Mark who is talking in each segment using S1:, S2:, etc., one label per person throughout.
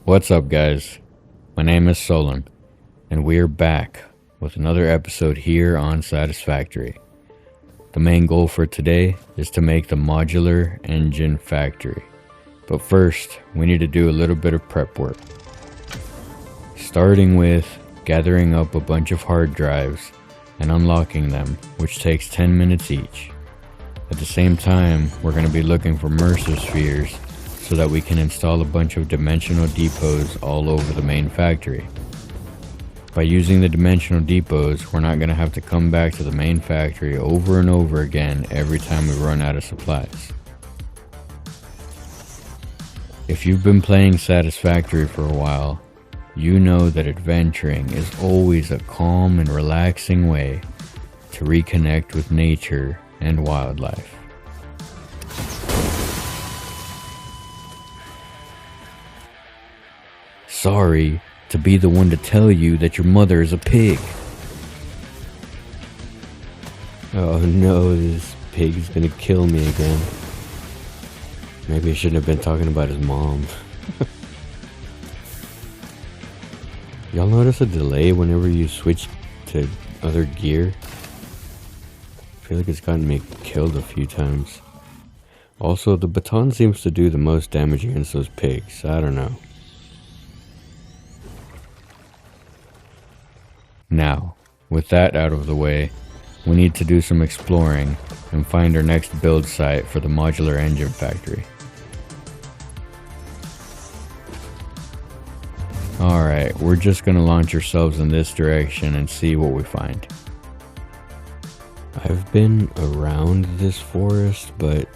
S1: What's up, guys? My name is Solon, and we're back with another episode here on Satisfactory. The main goal for today is to make the Modular Engine Factory. But first, we need to do a little bit of prep work. Starting with gathering up a bunch of hard drives and unlocking them, which takes 10 minutes each. At the same time, we're going to be looking for Mercer spheres so that we can install a bunch of dimensional depots all over the main factory. By using the dimensional depots, we're not going to have to come back to the main factory over and over again every time we run out of supplies. If you've been playing Satisfactory for a while, you know that adventuring is always a calm and relaxing way to reconnect with nature and wildlife. Sorry to be the one to tell you that your mother is a pig.
S2: Oh no, this pig is gonna kill me again. Maybe I shouldn't have been talking about his mom. Y'all notice a delay whenever you switch to other gear? I feel like it's gotten me killed a few times. Also, the baton seems to do the most damage against those pigs. I don't know.
S1: Now, with that out of the way, we need to do some exploring and find our next build site for the Modular Engine Factory. Alright, we're just gonna launch ourselves in this direction and see what we find.
S2: I've been around this forest, but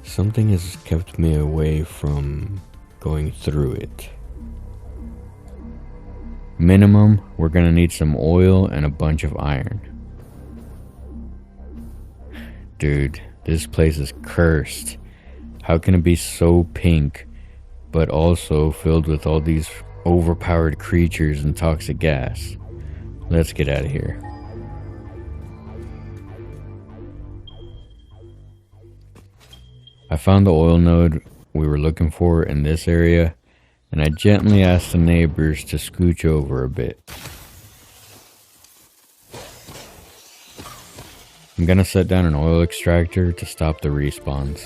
S2: something has kept me away from going through it.
S1: Minimum, we're gonna need some oil and a bunch of iron. Dude, this place is cursed. How can it be so pink, but also filled with all these overpowered creatures and toxic gas? Let's get out of here. I found the oil node we were looking for in this area, and I gently asked the neighbors to scooch over a bit. I'm gonna set down an oil extractor to stop the respawns.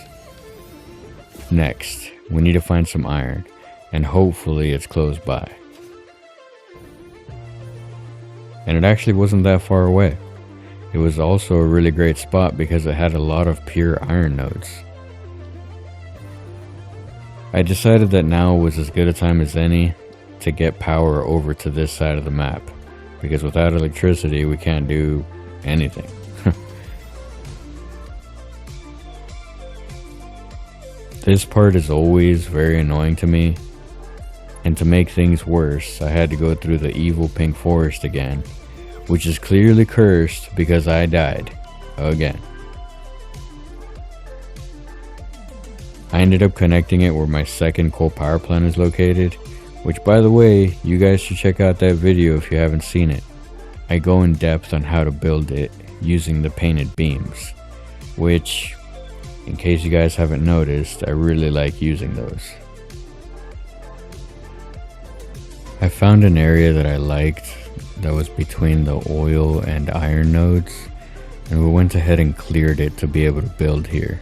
S1: Next, we need to find some iron, and hopefully it's close by. And it actually wasn't that far away. It was also a really great spot because it had a lot of pure iron nodes. I decided that now was as good a time as any to get power over to this side of the map, because without electricity we can't do anything. This part is always very annoying to me, and to make things worse, I had to go through the evil pink forest again, which is clearly cursed because I died again. I ended up connecting it where my second coal power plant is located, which, by the way, you guys should check out that video if you haven't seen it. I go in depth on how to build it using the painted beams, which, in case you guys haven't noticed, I really like using those. I found an area that I liked that was between the oil and iron nodes, and we went ahead and cleared it to be able to build here.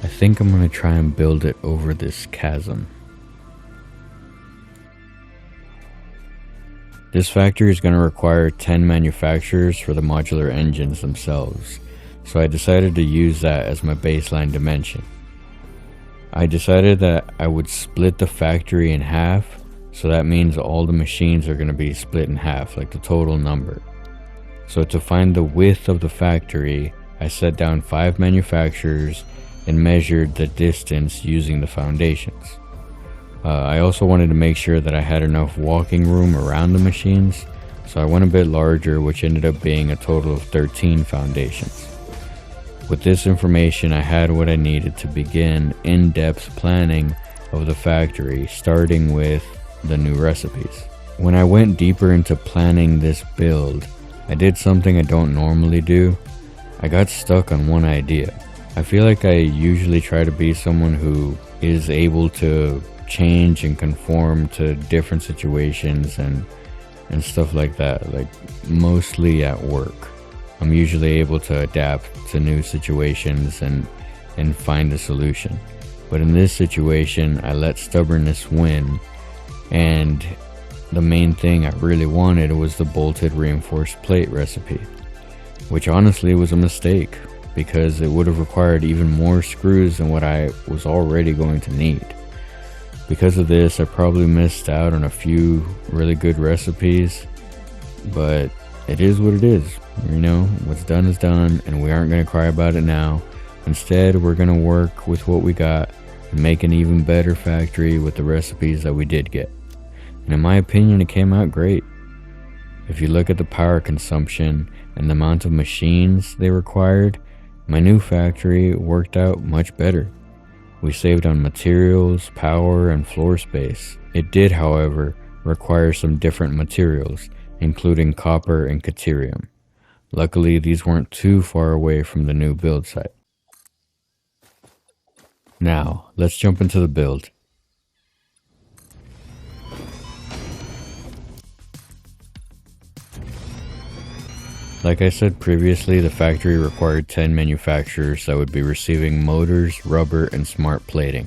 S1: I think I'm gonna try and build it over this chasm. This factory is gonna require 10 manufacturers for the modular engines themselves, so I decided to use that as my baseline dimension. I decided that I would split the factory in half, so that means all the machines are gonna be split in half, like the total number. So to find the width of the factory, I set down 5 manufacturers and measured the distance using the foundations. I also wanted to make sure that I had enough walking room around the machines, so I went a bit larger, which ended up being a total of 13 foundations. With this information, I had what I needed to begin in-depth planning of the factory, starting with the new recipes. When I went deeper into planning this build, I did something I don't normally do. I got stuck on one idea. I feel like I usually try to be someone who is able to change and conform to different situations and stuff like that, like mostly at work. I'm usually able to adapt to new situations and find a solution. But in this situation, I let stubbornness win, and the main thing I really wanted was the bolted reinforced plate recipe, which honestly was a mistake because it would have required even more screws than what I was already going to need. Because of this, I probably missed out on a few really good recipes, but it is what it is. You know, what's done is done, and we aren't going to cry about it now. Instead, we're going to work with what we got and make an even better factory with the recipes that we did get. And in my opinion, it came out great. If you look at the power consumption and the amount of machines they required, my new factory worked out much better. We saved on materials, power, and floor space. It did, however, require some different materials, including copper and caterium. Luckily, these weren't too far away from the new build site. Now, let's jump into the build. Like I said previously, the factory required 10 manufacturers that would be receiving motors, rubber, and smart plating.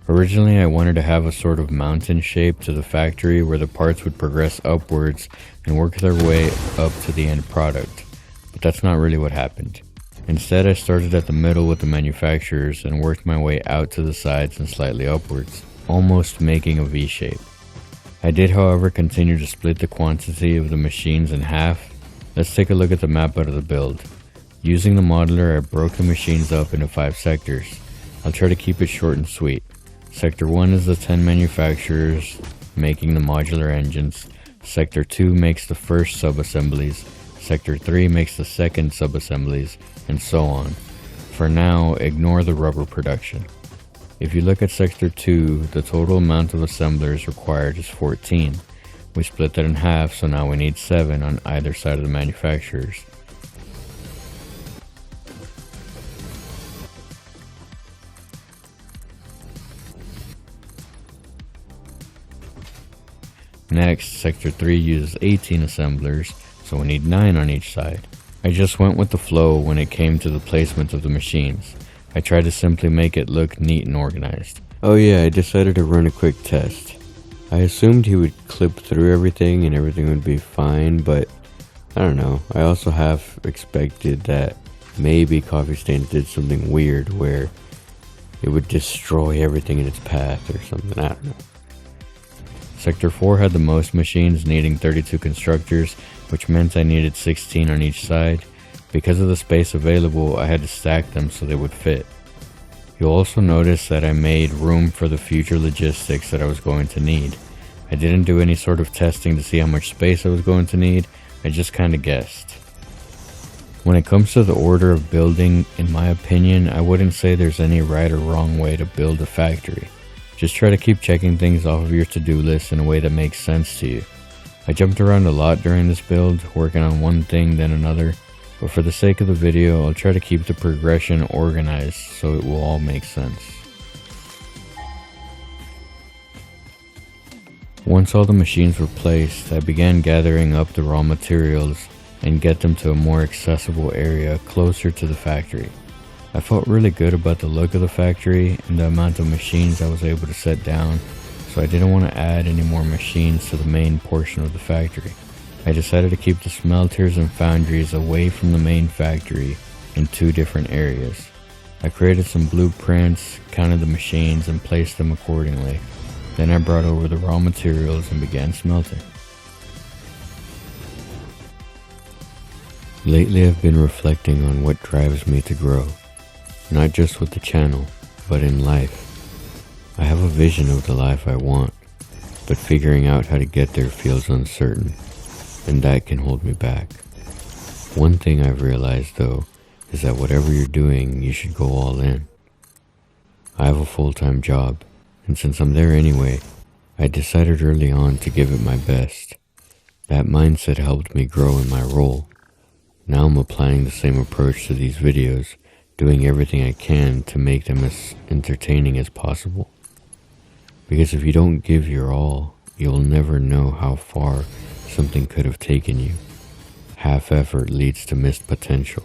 S1: Originally, I wanted to have a sort of mountain shape to the factory where the parts would progress upwards and work their way up to the end product, but that's not really what happened. Instead, I started at the middle with the manufacturers and worked my way out to the sides and slightly upwards, almost making a V shape. I did, however, continue to split the quantity of the machines in half. Let's take a look at the map out of the build. Using the modular, I broke the machines up into 5 sectors. I'll try to keep it short and sweet. Sector 1 is the 10 manufacturers making the modular engines. Sector 2 makes the first sub-assemblies. Sector 3 makes the second sub-assemblies, and so on. For now, ignore the rubber production. If you look at Sector 2, the total amount of assemblers required is 14. We split that in half, so now we need 7 on either side of the manufacturers. Next, Sector 3 uses 18 assemblers, so we need 9 on each side. I just went with the flow when it came to the placement of the machines. I tried to simply make it look neat and organized. Oh yeah, I decided to run a quick test. I assumed he would clip through everything and everything would be fine, but I don't know. I also half expected that maybe Coffee Stains did something weird where it would destroy everything in its path or something. I don't know. Sector 4 had the most machines, needing 32 constructors, which meant I needed 16 on each side. Because of the space available, I had to stack them so they would fit. You'll also notice that I made room for the future logistics that I was going to need. I didn't do any sort of testing to see how much space I was going to need, I just kinda guessed. When it comes to the order of building, in my opinion, I wouldn't say there's any right or wrong way to build a factory. Just try to keep checking things off of your to-do list in a way that makes sense to you. I jumped around a lot during this build, working on one thing then another, but for the sake of the video, I'll try to keep the progression organized so it will all make sense. Once all the machines were placed, I began gathering up the raw materials and get them to a more accessible area closer to the factory. I felt really good about the look of the factory and the amount of machines I was able to set down, so I didn't want to add any more machines to the main portion of the factory. I decided to keep the smelters and foundries away from the main factory in 2 different areas. I created some blueprints, counted the machines, and placed them accordingly. Then I brought over the raw materials and began smelting. Lately I've been reflecting on what drives me to grow, not just with the channel, but in life. I have a vision of the life I want, but figuring out how to get there feels uncertain, and that can hold me back. One thing I've realized though
S2: is that whatever you're doing, you should go all in. I have a full-time job, and since I'm there anyway, I decided early on to give it my best. That mindset helped me grow in my role. Now I'm applying the same approach to these videos, doing everything I can to make them as entertaining as possible. Because if you don't give your all, you'll never know how far something could have taken you. Half effort leads to missed potential.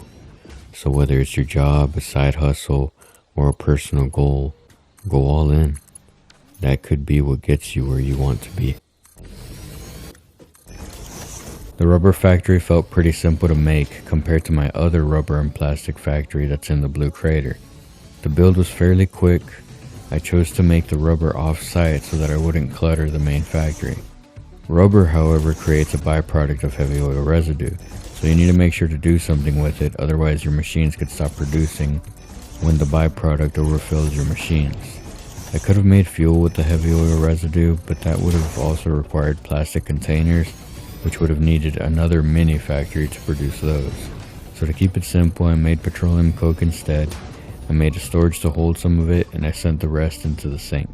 S2: So whether it's your job, a side hustle, or a personal goal, go all in. That could be what gets you where you want to be.
S1: The rubber factory felt pretty simple to make compared to my other rubber and plastic factory that's in the Blue Crater. The build was fairly quick. I chose to make the rubber off-site so that I wouldn't clutter the main factory. Rubber, however, creates a byproduct of heavy oil residue, so you need to make sure to do something with it, otherwise your machines could stop producing when the byproduct overfills your machines. I could have made fuel with the heavy oil residue, but that would have also required plastic containers, which would have needed another mini factory to produce those. So to keep it simple, I made petroleum coke instead. I made a storage to hold some of it, and I sent the rest into the sink.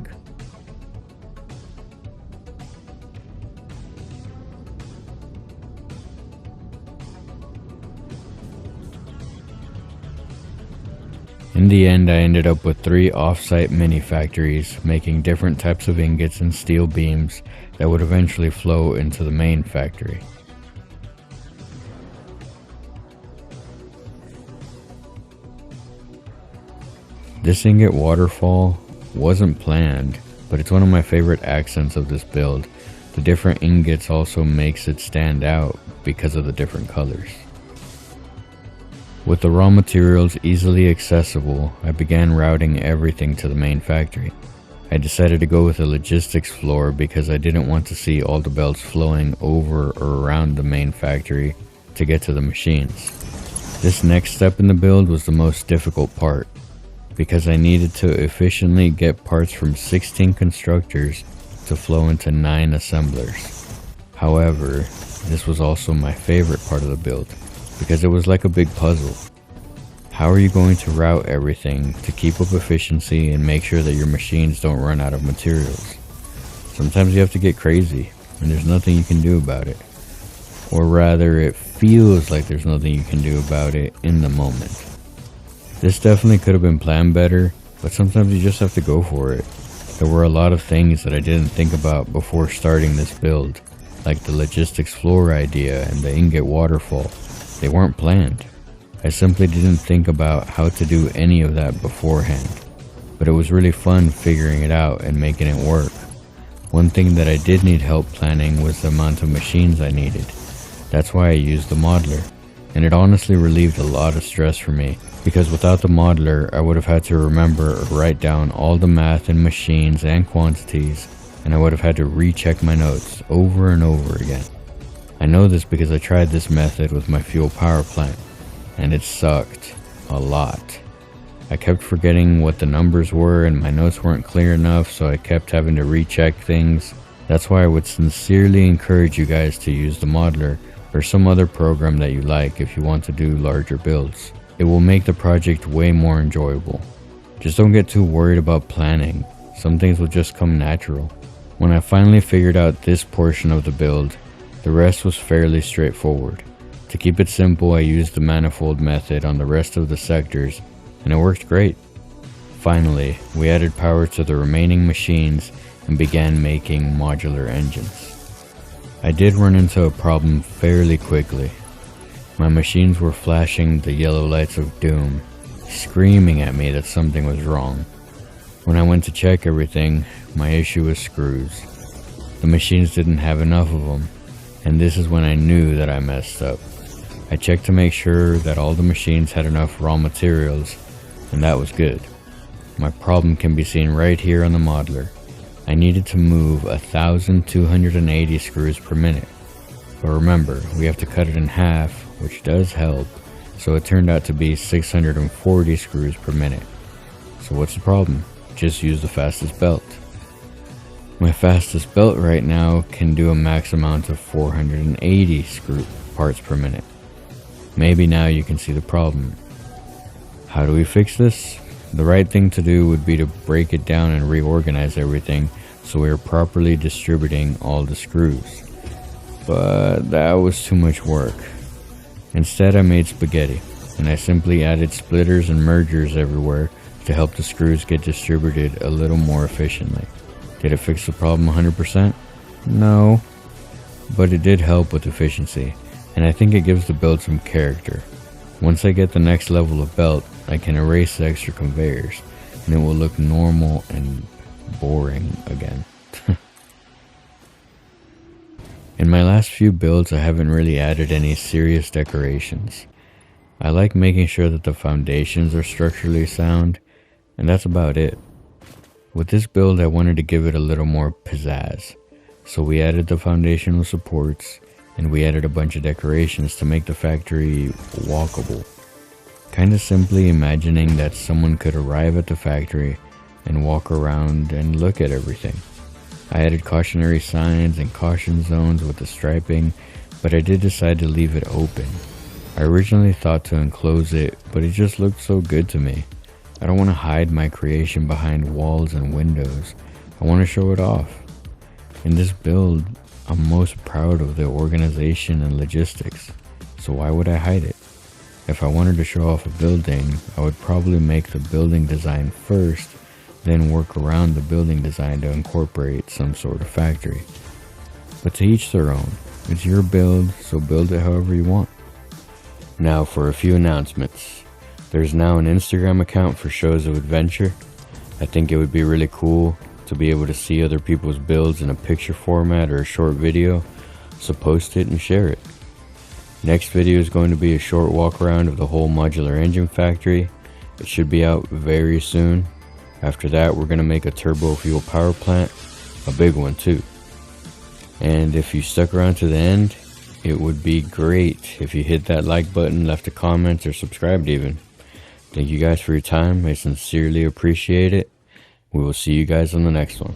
S1: In the end, I ended up with 3 off-site mini factories, making different types of ingots and steel beams that would eventually flow into the main factory. This ingot waterfall wasn't planned, but it's one of my favorite accents of this build. The different ingots also makes it stand out because of the different colors. With the raw materials easily accessible, I began routing everything to the main factory. I decided to go with a logistics floor because I didn't want to see all the belts flowing over or around the main factory to get to the machines. This next step in the build was the most difficult part, because I needed to efficiently get parts from 16 constructors to flow into 9 assemblers. However, this was also my favorite part of the build, because it was like a big puzzle. How are you going to route everything to keep up efficiency and make sure that your machines don't run out of materials? Sometimes you have to get crazy, and there's nothing you can do about it. Or rather, it feels like there's nothing you can do about it in the moment. This definitely could have been planned better, but sometimes you just have to go for it. There were a lot of things that I didn't think about before starting this build, like the logistics floor idea and the ingot waterfall. They weren't planned. I simply didn't think about how to do any of that beforehand, but it was really fun figuring it out and making it work. One thing that I did need help planning was the amount of machines I needed. That's why I used the modeler, and it honestly relieved a lot of stress for me, because without the modeler I would have had to remember or write down all the math and machines and quantities, and I would have had to recheck my notes over and over again. I know this because I tried this method with my fuel power plant, and it sucked a lot. I kept forgetting what the numbers were and my notes weren't clear enough, so I kept having to recheck things. That's why I would sincerely encourage you guys to use the modeler or some other program that you like if you want to do larger builds. It will make the project way more enjoyable. Just don't get too worried about planning. Some things will just come natural. When I finally figured out this portion of the build, the rest was fairly straightforward. To keep it simple, I used the manifold method on the rest of the sectors, and it worked great. Finally, we added power to the remaining machines and began making modular engines. I did run into a problem fairly quickly. My machines were flashing the yellow lights of doom, screaming at me that something was wrong. When I went to check everything, my issue was screws. The machines didn't have enough of them, and this is when I knew that I messed up. I checked to make sure that all the machines had enough raw materials, and that was good. My problem can be seen right here on the modeler. I needed to move 1,280 screws per minute. But remember, we have to cut it in half, which does help, so it turned out to be 640 screws per minute. So what's the problem? Just use the fastest belt. My fastest belt right now can do a max amount of 480 screw parts per minute. Maybe now you can see the problem. How do we fix this? The right thing to do would be to break it down and reorganize everything so we are properly distributing all the screws. But that was too much work. Instead, I made spaghetti, and I simply added splitters and mergers everywhere to help the screws get distributed a little more efficiently. Did it fix the problem 100%? No, but it did help with efficiency, and I think it gives the build some character. Once I get the next level of belt, I can erase the extra conveyors, and it will look normal and boring again. In my last few builds, I haven't really added any serious decorations. I like making sure that the foundations are structurally sound, and that's about it. With this build, I wanted to give it a little more pizzazz, so we added the foundational supports, and we added a bunch of decorations to make the factory walkable. Kinda simply imagining that someone could arrive at the factory and walk around and look at everything. I added cautionary signs and caution zones with the striping, but I did decide to leave it open. I originally thought to enclose it, but it just looked so good to me. I don't want to hide my creation behind walls and windows. I want to show it off. In this build, I'm most proud of the organization and logistics, so why would I hide it? If I wanted to show off a building, I would probably make the building design first, then work around the building design to incorporate some sort of factory. But to each their own. It's your build, so build it however you want. Now for a few announcements. There's now an Instagram account for shows of adventure. I think it would be really cool to be able to see other people's builds in a picture format or a short video, so post it and share it. Next video is going to be a short walk around of the whole Modular Engine Factory. It should be out very soon. After that, we're going to make a turbo fuel power plant, a big one too. And if you stuck around to the end, it would be great if you hit that like button, left a comment, or subscribed even. Thank you guys for your time. I sincerely appreciate it. We will see you guys on the next one.